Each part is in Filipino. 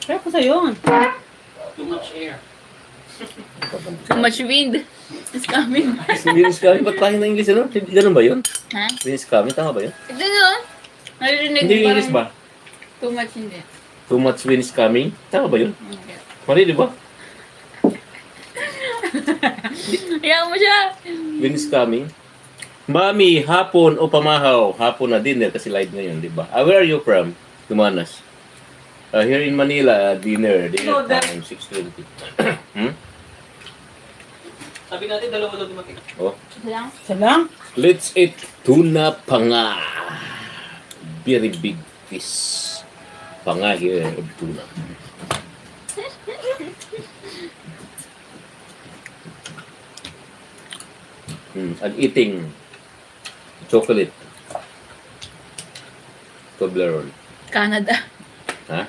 Kaya ko sa'yo. Too much air. Too much wind is coming. Wind is coming. Ba't tayo na English, ano? Ganun ba yun? Ha? Wind is coming, tama ba yun? Ito no? Narinig Hindi ko English ba? Too much hindi. Too much wind is coming? Tama ba yun? Hindi. Mali, di ba? Hayaan mo siya. Wind is coming. Mami, hapon o pamahaw? Hapon na dinner kasi live ngayon, di ba? Where are you from? Tumanas. Here in Manila, dinner time, 6:20. Sabi natin, dalawa daw dumating. Oh. Ito lang. Isa lang? Let's eat tuna panga. Very big fish. Panga here of tuna. And eating chocolate. Toblerone. Canada. Ha?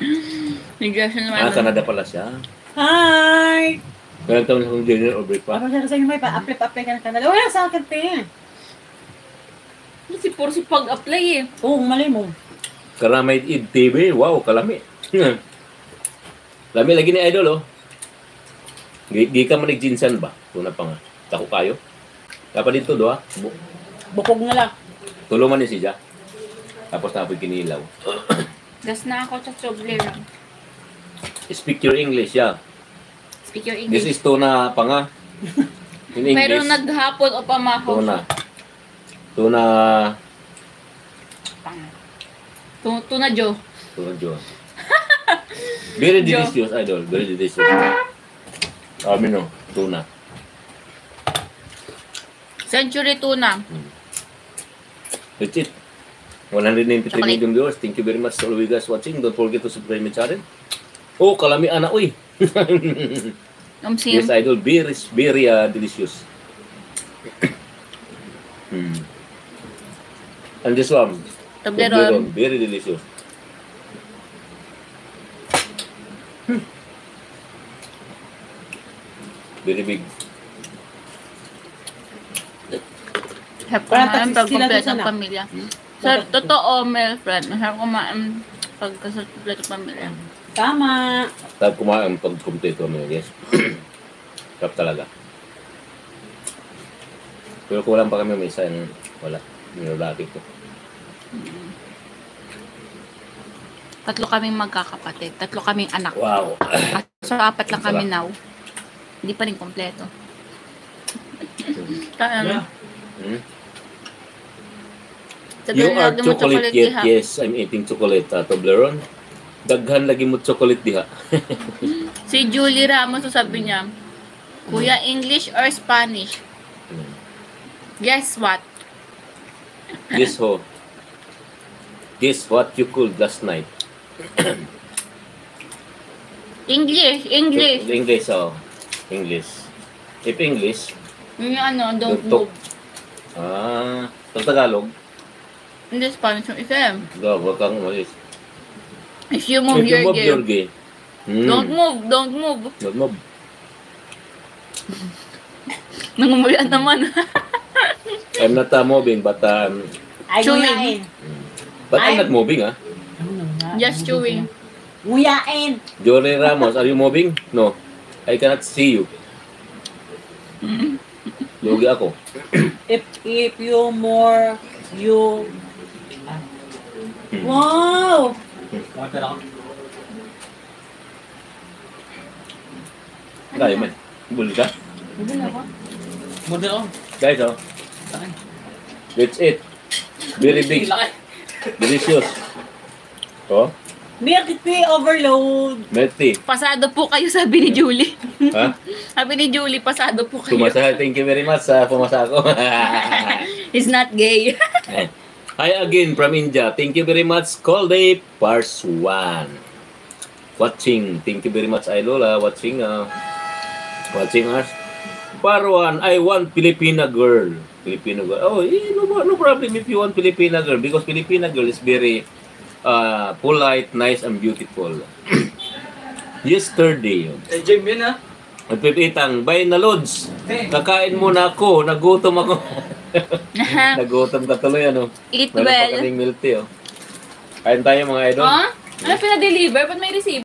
Migration naman. Canada pala siya. Hi! Kaya taon sa dinner or breakfast. Ako siya kasi may pa-apply ka ng Canada. Wala sa akin, te. Kasi puro si pag-apply eh. Oo, mali mo. Karamay Id TV. Wow, kalami. Lami lagi ni Idol, oh. Di ka manig-jinsan ba? Tuna pa nga. Tako kayo. Dapat dito, doha. Bukog na lang. Tulungan ni si Jack. Tapos napoy kinilaw. Gas na ako sa Toblerone. Speak your English, yeah. Speak your This English. is tuna pa nga. In English. Pero naghapon o pamahaw. Tuna. Tuna. Tuna Joe. Tuna Joe. Very delicious, Idol. Very delicious. No. Tuna. Century tuna. That's it. 193 Chocolate. million viewers. Thank you very much to all of you guys watching. Don't forget to subscribe my channel. Oh, kalami ana, uy. Umsim. Yes, Idol. Very delicious. And this one. Toblerone. Very delicious. Very big. Harap Parang kumain taxi pag sila kompleto doon ng sana. pamilya. Sa totoo, my friend, harap kumain pag kompleto ng pamilya. Tama. Tapos kumain pag kompleto mo, yes. Sarap talaga. Pero kulang pa kami, may isa yung wala. Yung lalaki ko. Tatlo kaming magkakapatid. Tatlo kaming anak. Wow. At so, apat lang kami now. Hindi pa rin kompleto. Kaya You are chocolate yet? Yes, I'm eating chocolate. Toblerone. Daghan lagi mo chocolate diha. Si Julie Ramos, sabi niya, Kuya, English or Spanish? Guess what? Guess ho. Guess what you could last night? English. English, oh. English. If English, Yung ano, don't Don't talk. move. Sa Tagalog, Hindi Spanish yung isa. huwag kang umalis. If you move, If you you're move, gay. you're gay. Don't move. Don't move. Nangumuyan naman. I'm not moving, but Ay, Chewing. nguyain. I'm not moving, ah. Just chewing. Nguyain. Jory Ramos, are you moving? No. I cannot see you. Lugi ako. If you more, you... Wow! Water ako. Kaya man. Buli ka? Hindi na ba? Model ako. Guys, oh. That's it. Very big. Laki. Delicious. Oh, Milk tea overload. milk tea. Pasado po kayo, sabi ni Julie. Ha? Sabi ni Julie, pasado po kayo. Pumasa. Thank you very much sa pumasa ko. He's not gay. Hi again from India. Thank you very much. Call day Pars 1. Watching. Thank you very much, Idol. Watching us. Parwan, I want Filipina girl. Filipino girl. Oh, no problem if you want Filipina girl because Filipina girl is very polite, nice, and beautiful. Yesterday, Jim yun ah. nagpipitang, bay na Lods. Kakain muna ako. Nagutom ako. Nagutom ka tuloy, ano? Eat Meron pa well. kaming milk tea, oh. Kain tayo, mga idol. Ano pinadeliver? Ba't may receive?